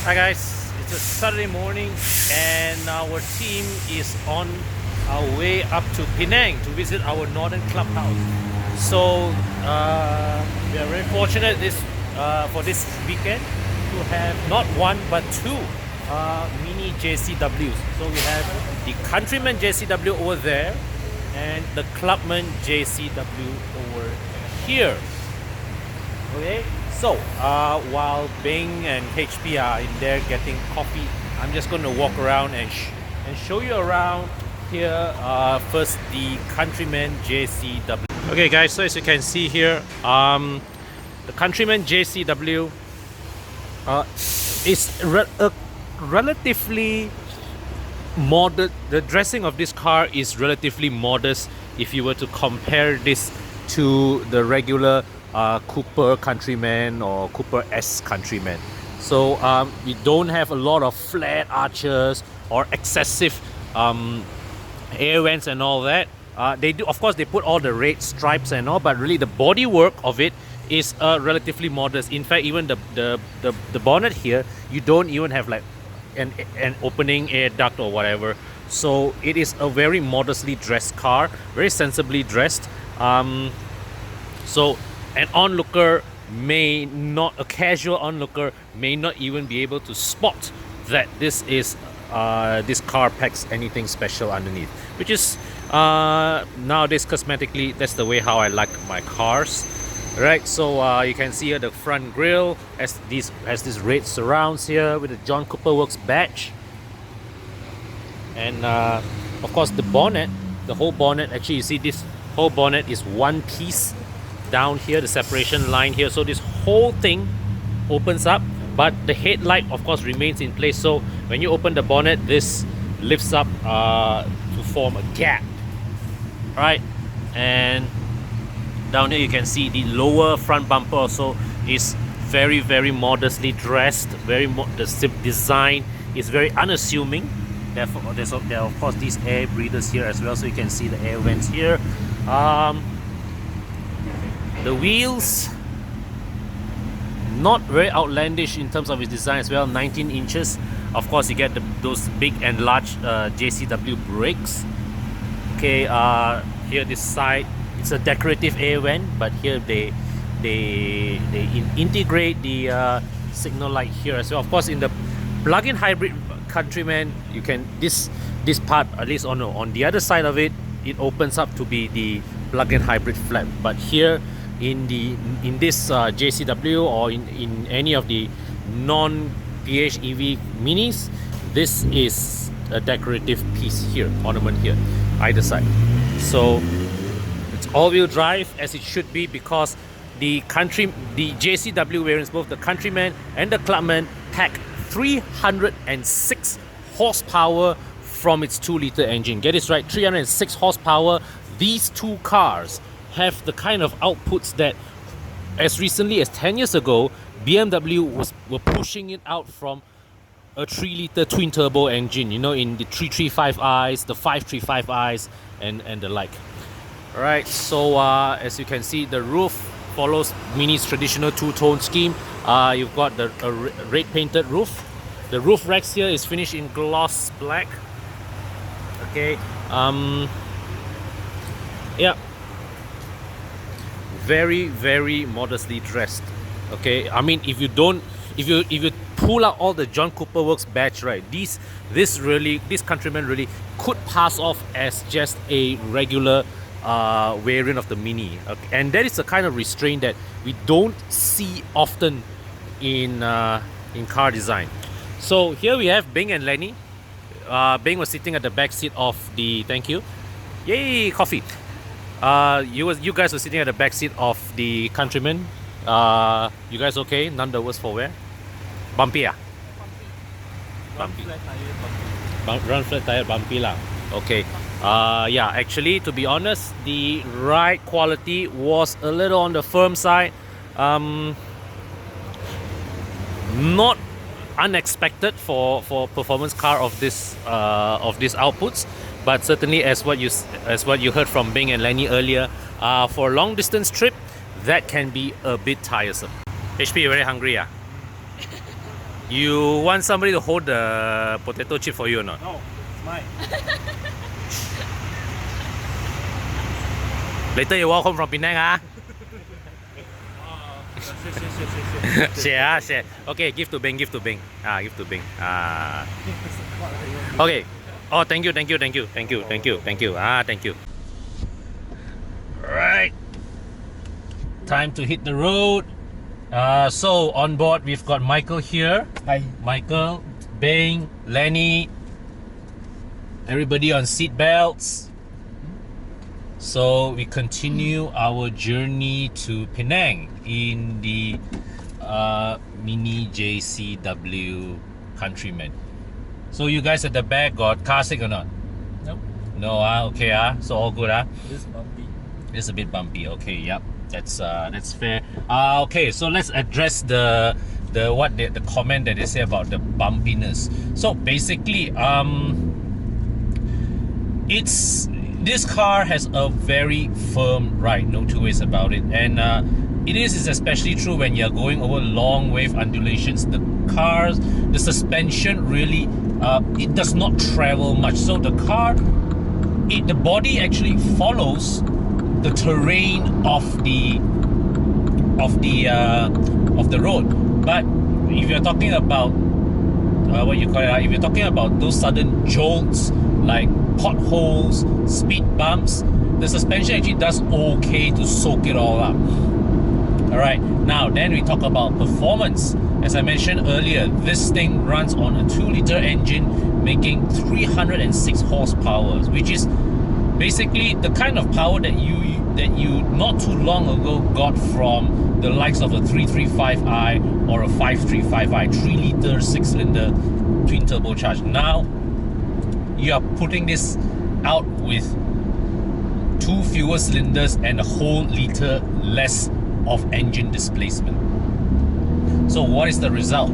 Hi guys, it's a Saturday morning and our team is on our way up to Penang to visit our northern clubhouse. So we are very fortunate for this weekend to have not one but two mini JCWs. So we have the Countryman JCW over there and the Clubman JCW over here. Okay, so while Bing and HP are in there getting coffee, I'm just going to walk around and show you around here. First, the Countryman JCW. Okay, guys, so as you can see here, the Countryman JCW is relatively modest. The dressing of this car is relatively modest if you were to compare this to the regular Cooper Countryman or Cooper S Countryman. So we don't have a lot of flat arches or excessive air vents and all that. They do, of course, they put all the red stripes and all, but really the bodywork of it is relatively modest. In fact, even the bonnet here, you don't even have like an opening air duct or whatever. So it is a very modestly dressed car, very sensibly dressed. So an onlooker a casual onlooker may not even be able to spot that this car packs anything special underneath, which is nowadays cosmetically that's the way how I like my cars, right? So you can see here the front grille has this red surrounds here with the John Cooper Works badge, and of course the bonnet, the whole bonnet, actually you see this whole bonnet is one piece down here, the separation line here. So this whole thing opens up, but the headlight of course remains in place. So when you open the bonnet, this lifts up to form a gap, right? And down here you can see the lower front bumper also is very, very modestly dressed. The design is very unassuming. Therefore, there are of course these air breathers here as well, so you can see the air vents here. The wheels, not very outlandish in terms of its design as well, 19 inches. Of course, you get those big and large JCW brakes. Okay, here this side, it's a decorative air vent, but here they integrate the signal light here as well. Of course, in the plug-in hybrid Countryman, you can this part, at least on the other side of it, it opens up to be the plug-in hybrid flap. But here in this JCW or in any of the non-PHEV minis, this is a decorative piece here, ornament here, either side. So it's all-wheel drive as it should be, because the JCW variants, both the Countryman and the Clubman, pack 306 horsepower from its 2-liter engine. Get this right, 306 horsepower. These two cars have the kind of outputs that as recently as 10 years ago BMW were pushing it out from a 3-liter twin turbo engine, you know, in the 335i's, the 535i's and the like. Alright, so as you can see, the roof follows Mini's traditional two-tone scheme. You've got the red painted roof. The roof racks here is finished in gloss black. Okay, yeah, very, very modestly dressed. Okay, I mean, if you pull out all the John Cooper Works badge, right, this Countryman really could pass off as just a regular variant of the Mini. Okay? And that is the kind of restraint that we don't see often in car design. So here we have Bing and Lenny. Bing was sitting at the back seat of the, thank you, yay, coffee. You guys were sitting at the back seat of the Countryman. You guys okay? None the worse for wear? Bumpy, Bumpy. Run flat tire, bumpy lah. Okay. Yeah, actually, to be honest, the ride quality was a little on the firm side. Not unexpected for performance car of these outputs, but certainly as what you heard from Bing and Lenny earlier, for a long distance trip, that can be a bit tiresome. HP, you very hungry, You want somebody to hold the potato chip for you or not? No, it's mine. Later you walk home from Penang, ah? Share, share. Okay, give to Bing, give to Bing. Give to Bing. Okay. Oh, thank you. Thank you. Thank you. Right. Time to hit the road. So on board we've got Michael here. Hi. Michael, Bing, Lenny. Everybody on seat belts. So we continue our journey to Penang in the MINI JCW Countryman. So you guys at the back got car sick or not? Nope. No, okay, so all good, It's bumpy. It's a bit bumpy. Okay, yep, that's fair. Okay, so let's address the comment that they say about the bumpiness. So basically, this car has a very firm ride, no two ways about it, and it's especially true when you're going over long wave undulations. The suspension really it does not travel much, so the body actually follows the terrain of the road. But if you're talking about if you're talking about those sudden jolts like potholes, speed bumps, the suspension actually does okay to soak it all up. Alright, now then we talk about performance. As I mentioned earlier, this thing runs on a 2-liter engine making 306 horsepower, which is basically the kind of power that you not too long ago got from the likes of a 335i or a 535i, 3-liter 6-cylinder twin turbocharged. Now you are putting this out with 2 fewer cylinders and a whole liter less of engine displacement. So what is the result?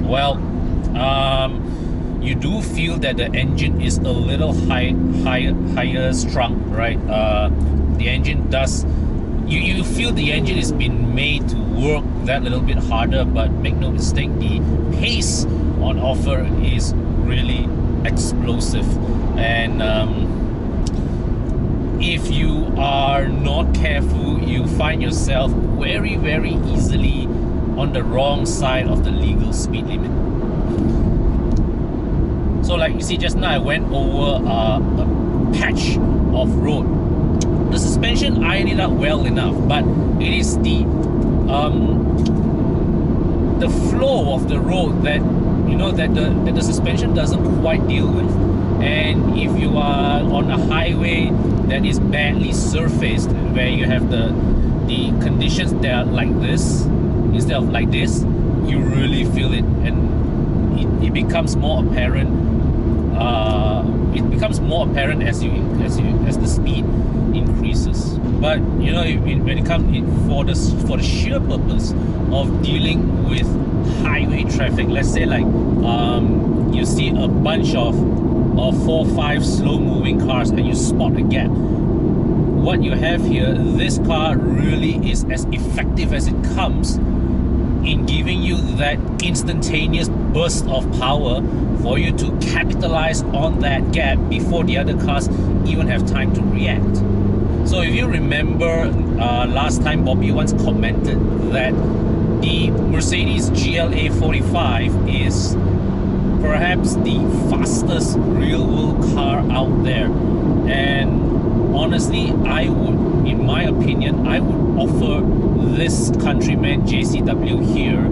Well, you do feel that the engine is a little higher strung, right? The engine does, you feel the engine is been made to work that little bit harder, but make no mistake, the pace on offer is really explosive. And if you are not careful, you find yourself very, very easily on the wrong side of the legal speed limit. So like you see just now, I went over a patch of road. The suspension ironed it up well enough, but it is the flow of the road that that the suspension doesn't quite deal with. And if you are on a highway that is badly surfaced, where you have the conditions that are like this instead of like this, you really feel it, and it becomes more apparent. It becomes more apparent as the speed increases. But you know, when it comes for the sheer purpose of dealing with highway traffic, let's say like you see a bunch of 4-5 slow-moving cars and you spot a gap. What you have here, this car really is as effective as it comes in giving you that instantaneous burst of power for you to capitalize on that gap before the other cars even have time to react. So if you remember last time, Bobby once commented that the Mercedes GLA 45 is perhaps the fastest real-world car out there. And honestly, in my opinion, I would offer this Countryman JCW here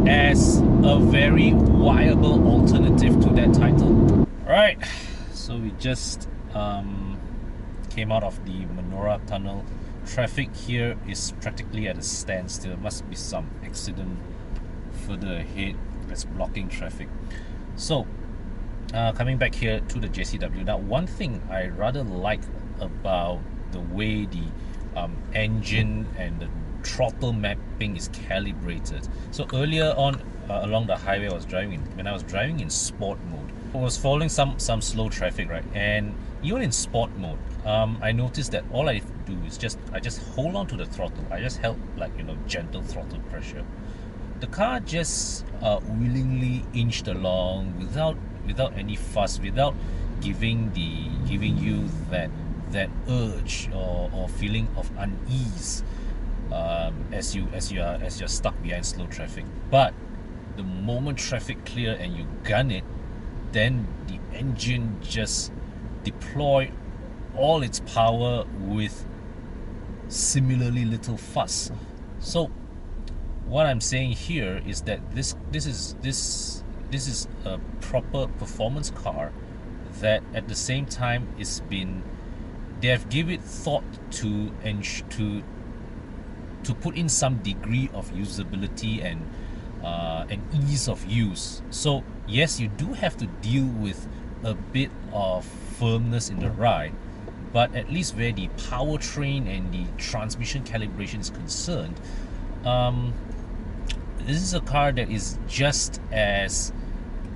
as a very viable alternative to that title. Right, so we just came out of the Menora Tunnel. Traffic here is practically at a standstill. There must be some accident further ahead that's blocking traffic. So coming back here to the JCW. Now, one thing I rather like about the way the engine and the throttle mapping is calibrated. So earlier on along the highway when I was driving in sport mode, I was following some slow traffic, right? And even in sport mode, I noticed that all I do is I just hold on to the throttle. I just held, like, gentle throttle pressure. the car just willingly inched along without any fuss, without giving you that urge or feeling of unease as you're stuck behind slow traffic. But the moment traffic clear and you gun it, then the engine just deploy all its power with similarly little fuss. So what I'm saying here is that this is a proper performance car that at the same time they have given it thought to put in some degree of usability and ease of use. So yes, you do have to deal with a bit of firmness in the ride, but at least where the powertrain and the transmission calibration is concerned, this is a car that is just as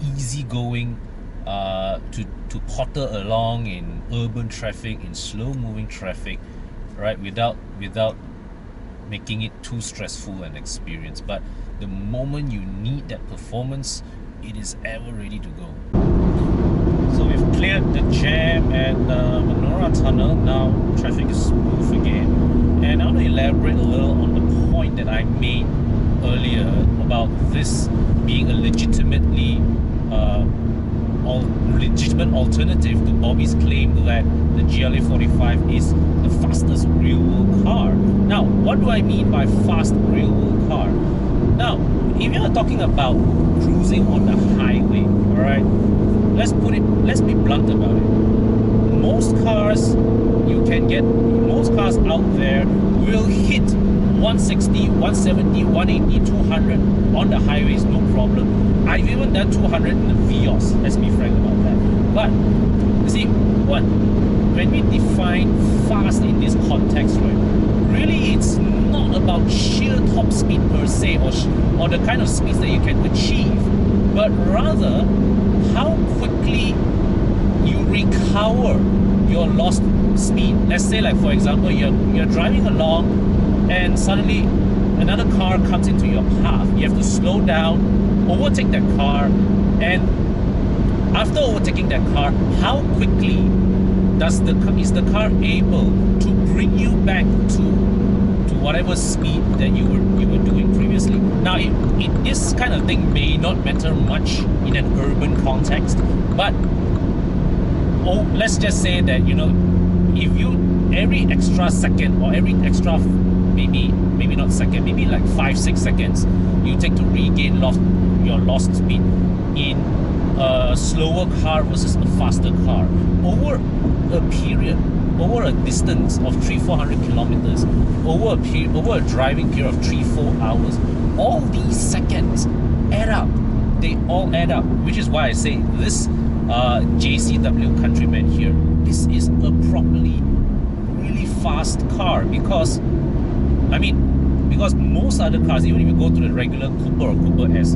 easygoing to potter along in urban traffic, in slow-moving traffic, right? Without making it too stressful an experience. But the moment you need that performance, it is ever ready to go. So we've cleared the jam at Menora Tunnel. Now traffic is smooth again, and I want to elaborate a little on the point that I made earlier about this being a legitimate alternative to Bobby's claim that the GLA 45 is the fastest real-world car. Now, what do I mean by fast real-world car? Now, if you're talking about cruising on the highway, all right, let's be blunt about it. Most cars out there will hit 160, 170, 180, 200 on the highways, no problem. I've even done 200 in the Vios, let's be frank about that. But, you see, when we define fast in this context, right, really it's not about sheer top speed per se, or the kind of speeds that you can achieve, but rather how quickly you recover your lost speed. Let's say, like, for example, you're driving along and suddenly another car comes into your path. You have to slow down, overtake that car, and after overtaking that car, how quickly is the car able to bring you back to whatever speed that you were doing previously? Now, this kind of thing may not matter much in an urban context, but let's just say that, if you every extra second, or every extra maybe not second, maybe like 5-6 seconds you take to regain your lost speed in a slower car versus a faster car over a distance of 300-400 kilometers, over a driving period of 3-4 hours, all these seconds add up. They all add up, which is why I say this JCW Countryman here, this is a properly really fast car, because most other cars, even if you go to the regular Cooper or Cooper S,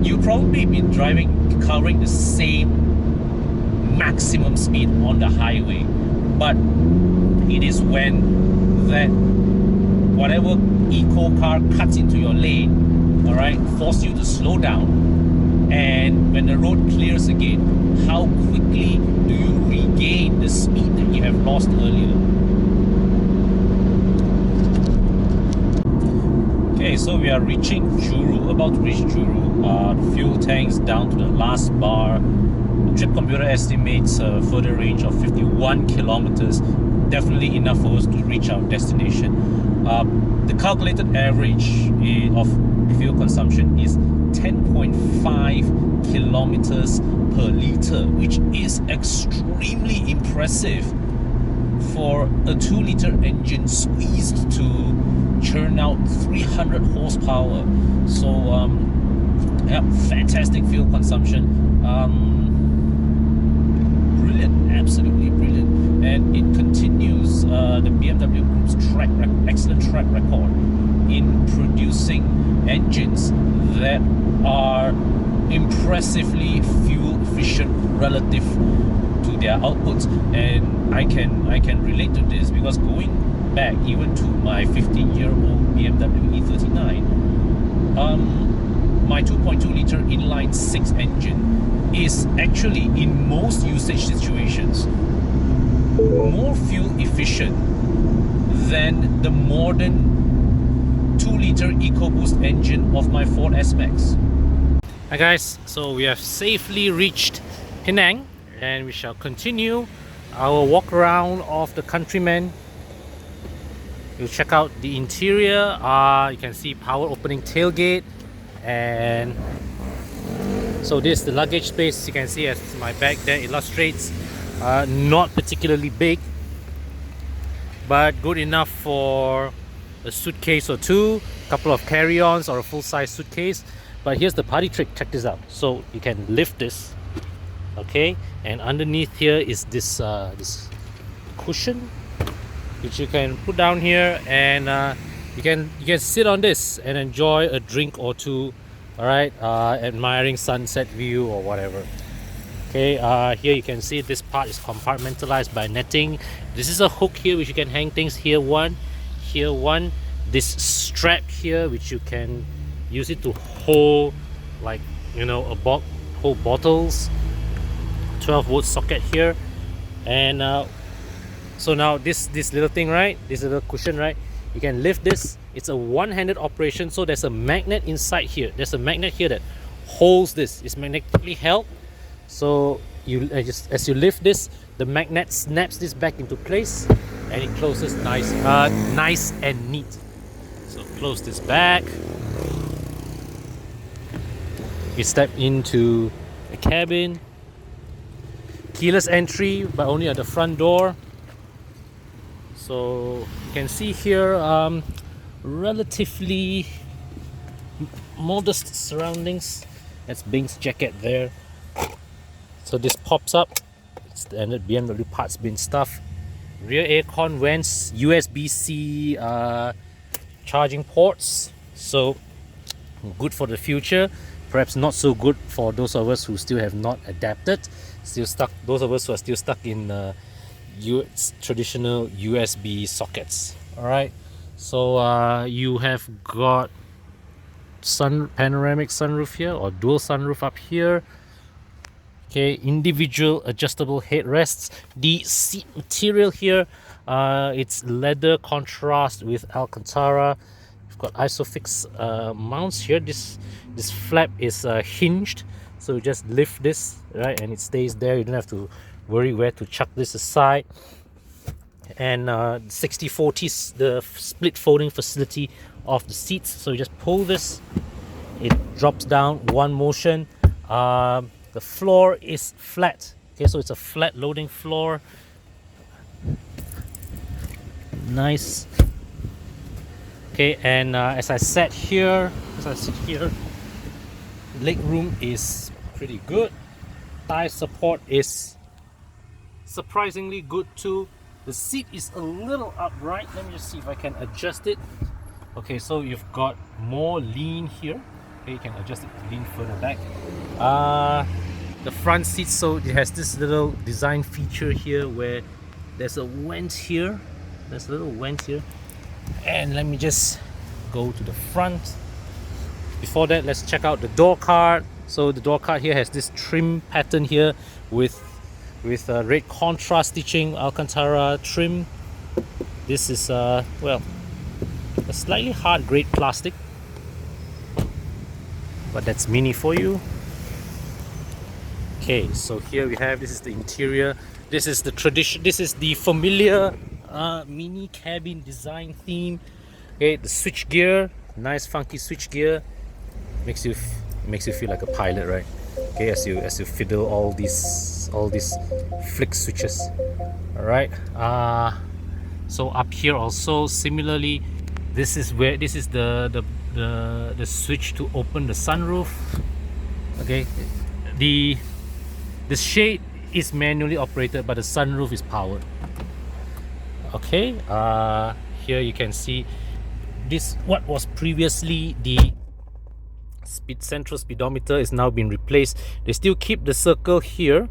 you'll probably be covering the same maximum speed on the highway. But it is when that whatever eco car cuts into your lane, all right, force you to slow down, and when the road clears again, how quickly do you regain the speed that you have lost earlier? Okay, so we are reaching Juru, about to reach Juru. The fuel tank's down to the last bar. The trip computer estimates a further range of 51 kilometers. Definitely enough for us to reach our destination. The calculated average of fuel consumption is 10.5 kilometers per liter, which is extremely impressive for a 2-liter engine squeezed to churn out 300 horsepower. So yeah, fantastic fuel consumption. Brilliant, absolutely brilliant. And it continues the BMW Group's excellent track record in producing engines that are impressively fuel efficient relative to their outputs. And I can relate to this, because going back even to my 15-year-old BMW E39, my 2.2 liter inline 6 engine is actually, in most usage situations, more fuel efficient than the modern 2 liter EcoBoost engine of my Ford S-Max. Hi guys, so we have safely reached Penang and we shall continue our walk around of the Countryman. We'll check out the interior. You can see power opening tailgate, and so this is the luggage space. You can see as my bag there illustrates, not particularly big, but good enough for a suitcase or two, a couple of carry-ons or a full-size suitcase. But here's the party trick, check this out. So you can lift this, okay, and underneath here is this this cushion which you can put down here, and you can sit on this and enjoy a drink or two, all right, admiring sunset view or whatever. Okay, here you can see this part is compartmentalized by netting. This is a hook here which you can hang things, here one, this strap here which you can use it to hold, like, you know, hold bottles. 12-volt socket here, and so now this little thing, right, this little cushion, right, you can lift this. It's a one-handed operation, so there's a magnet inside here. There's a magnet here that holds this. It's magnetically held, so you just as you lift this, the magnet snaps this back into place and it closes nice and neat. So close this back. You step into the cabin. Keyless entry, but only at the front door. So you can see here relatively modest surroundings. That's Bing's jacket there. So this pops up. It's the standard BMW parts bin stuff. Rear aircon vents, USB-C charging ports. So good for the future. Perhaps not so good for those of us who still have not adapted. Still stuck. Those of us who are still stuck in traditional USB sockets. All right. So you have got panoramic sunroof here, or dual sunroof up here. Okay, individual adjustable headrests. The seat material here, it's leather contrast with Alcantara. You've got Isofix mounts here. This flap is hinged, so you just lift this, right, and it stays there. You don't have to worry where to chuck this aside. And 60/40, the split folding facility of the seats. So you just pull this, it drops down one motion. The floor is flat. Okay, so it's a flat loading floor. Nice. Okay, and as I sit here, leg room is pretty good. Thigh support is surprisingly good too. The seat is a little upright. Let me just see if I can adjust it. Okay, so you've got more lean here. Okay, you can adjust it to lean further back. The front seat, so it has this little design feature here where there's a vent here. There's a little vent here. And let me just go to the front. Before that, let's check out the door card. So the door card here has this trim pattern here with red contrast stitching, Alcantara trim. This is well, a slightly hard grade plastic, but that's MINI for you. Okay, so here we have, this is the interior. This is the tradition. This is the familiar MINI cabin design theme. Okay, the switch gear, nice funky switch gear, makes you feel like a pilot, right? Okay, as you fiddle all these flick switches. All right. So up here also similarly, this is the switch to open the sunroof. Okay, the shade is manually operated, but the sunroof is powered. Okay, here you can see this, what was previously the central speedometer is now been replaced. They still keep the circle here,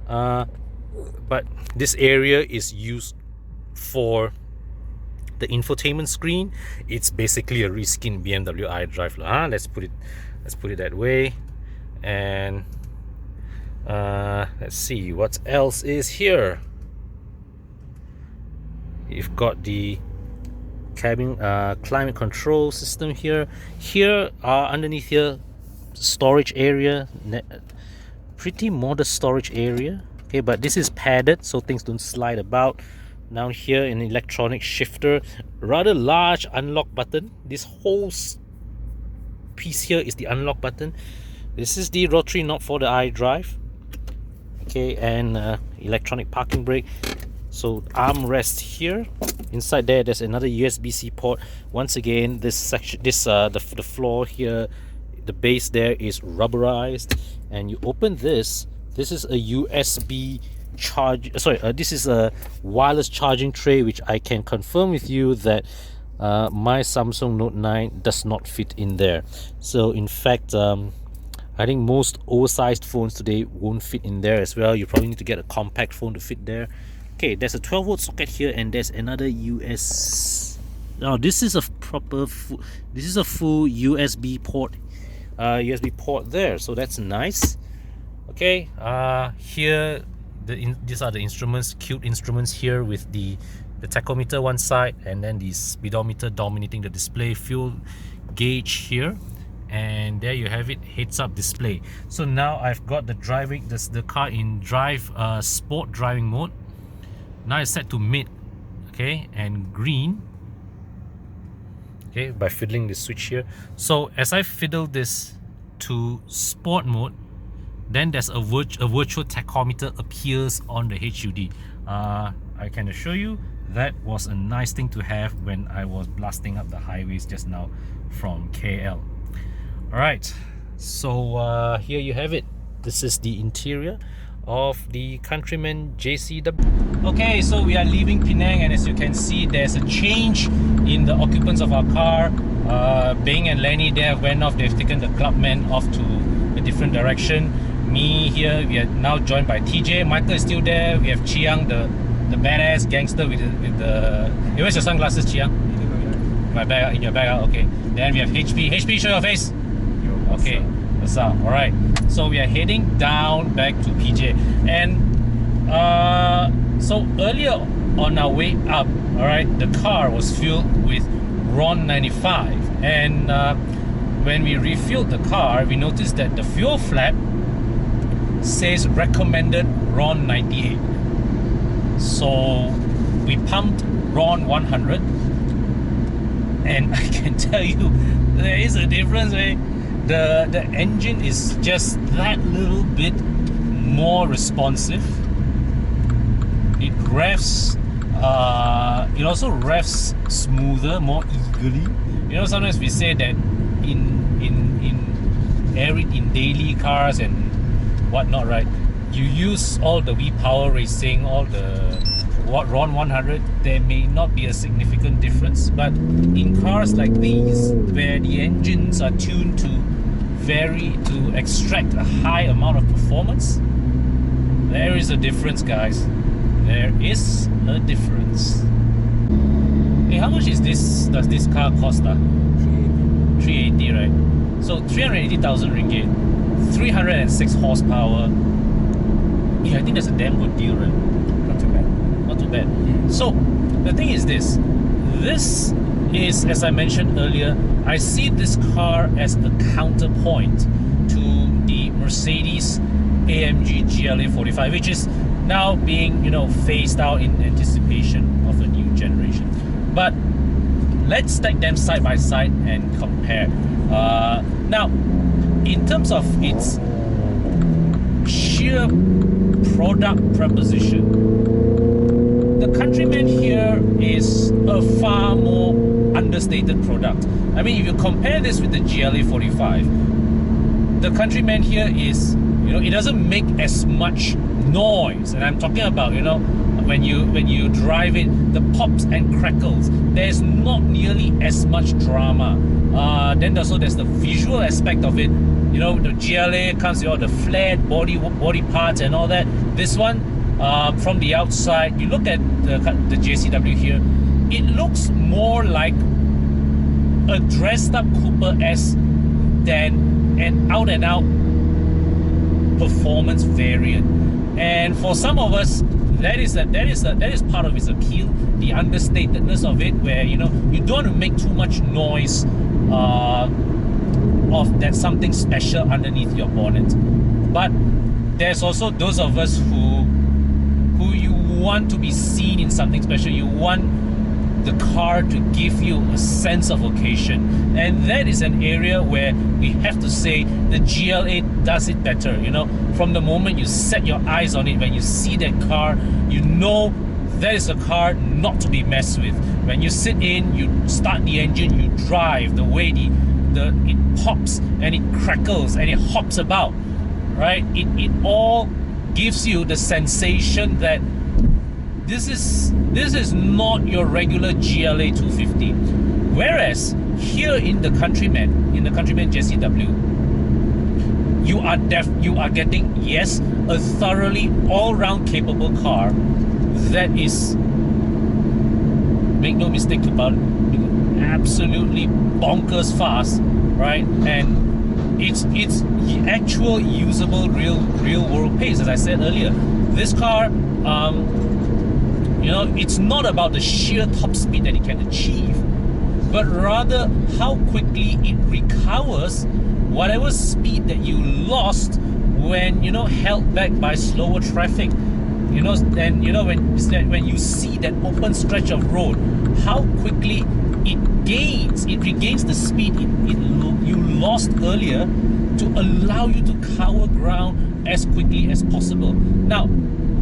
but this area is used for the infotainment screen, it's basically a reskin BMW iDrive. Let's put it that way. And let's see what else is here. You've got the cabin climate control system here. Underneath here, storage area, pretty modest storage area. Okay, but this is padded so things don't slide about. Down here, an electronic shifter, rather large unlock button. This whole piece here is the unlock button. This is the rotary knob for the iDrive. Okay, and electronic parking brake. So armrest here. Inside there's another USB-C port. Once again, this section, the floor here, the base there is rubberized. And you open this. This is a USB charge. This is a wireless charging tray, which I can confirm with you that my Samsung Note 9 does not fit in there. So in fact, I think most oversized phones today won't fit in there as well. You probably need to get a compact phone to fit there. Okay, there's a 12-volt socket here, and there's another Now this is a this is a full USB port, there. So that's nice. Okay, here these are the instruments, cute instruments here with the tachometer one side, and then the speedometer dominating the display, fuel gauge here. And there you have it, heads-up display. So now I've got the car in sport driving mode. Now it's set to mid, okay, and green, okay, by fiddling the switch here. So as I fiddle this to sport mode, then there's a virtual tachometer appears on the HUD. I can assure you that was a nice thing to have when I was blasting up the highways just now from KL. Alright, so here you have it. This is the interior of the Countryman JCW. Okay, so we are leaving Penang, and as you can see, there's a change in the occupants of our car. Bing and Lenny there went off. They've taken the Clubman off to a different direction. Me here, we are now joined by TJ. Michael is still there. We have Chiang, the badass gangster with the hey, where's your sunglasses, Chiang? My bag, in your bag. Okay. Then we have HP. HP, show your face. Okay, what's up? All right, so we are heading down back to PJ, and so earlier on our way up, all right, the car was filled with RON 95, and when we refilled the car, we noticed that the fuel flap says recommended RON 98. So we pumped RON 100, and I can tell you there is a difference, eh? The engine is just that little bit more responsive. It revs, it also revs smoother, more eagerly. You know, sometimes we say that in daily cars and whatnot, right? You use all the V-Power Racing, all the RON 100, there may not be a significant difference, but in cars like these, where the engines are tuned to extract a high amount of performance, there is a difference, guys. There is a difference. Hey, how much is this? Does this car cost? 380, right? So 380,000 ringgit, 306 horsepower. Yeah, I think that's a damn good deal, right? Not too bad. Not too bad. So the thing is this. This is, as I mentioned earlier, I see this car as a counterpoint to the Mercedes AMG GLA 45, which is now being, you know, phased out in anticipation of a new generation. But let's stack them side by side and compare. Now, in terms of its sheer product proposition, the Countryman here is a far more understated product. I mean, if you compare this with the GLA 45, the Countryman here is, you know, it doesn't make as much noise. And I'm talking about, you know, when you drive it, the pops and crackles, there's not nearly as much drama. Then also there's the visual aspect of it. You know, the GLA comes with all the flared body parts and all that. This one, from the outside, you look at the JCW here, it looks more like a dressed up Cooper S than an out and out performance variant. And for some of us, that is part of its appeal, the understatedness of it, where you don't want to make too much noise of that something special underneath your bonnet. But there's also those of us who you want to be seen in something special. You want the car to give you a sense of occasion, and that is an area where we have to say the GLA does it better. From the moment you set your eyes on it, when you see that car, you know that is a car not to be messed with. When you sit in, you start the engine, you drive, the way it pops and it crackles and it hops about, right? It all gives you the sensation that this is not your regular GLA 250. Whereas here in the Countryman JCW, you are getting, yes, a thoroughly all-round capable car that is, make no mistake about it, absolutely bonkers fast, right? And it's actual usable real world pace. As I said earlier, this car, it's not about the sheer top speed that it can achieve, but rather how quickly it recovers whatever speed that you lost when held back by slower traffic. When you see that open stretch of road, how quickly it regains the speed you lost earlier to allow you to cover ground as quickly as possible. Now,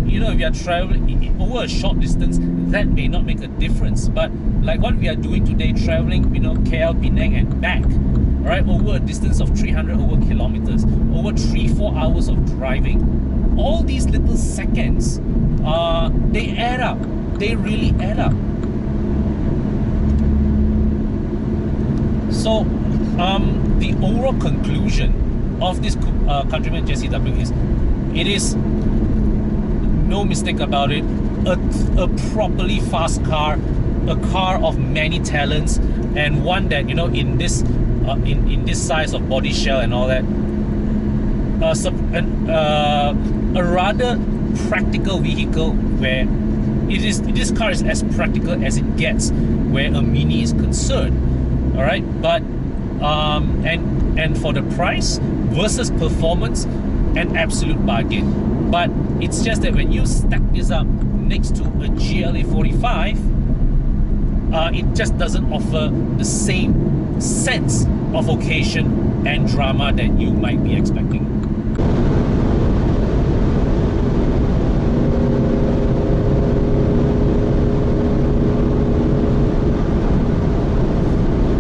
if you are traveling over a short distance, that may not make a difference. But like what we are doing today, traveling, KL, Penang and back, right, over a distance of 300 over kilometers, over 3-4 hours of driving, all these little seconds, they add up. They really add up. So, the overall conclusion of this Countryman JCW is, it is, no mistake about it, a properly fast car, a car of many talents, and one that in this size of body shell and all that, a rather practical vehicle, where this car is as practical as it gets where a Mini is concerned. All right, but and for the price versus performance, an absolute bargain. But it's just that when you stack this up next to a GLA 45, it just doesn't offer the same sense of occasion and drama that you might be expecting.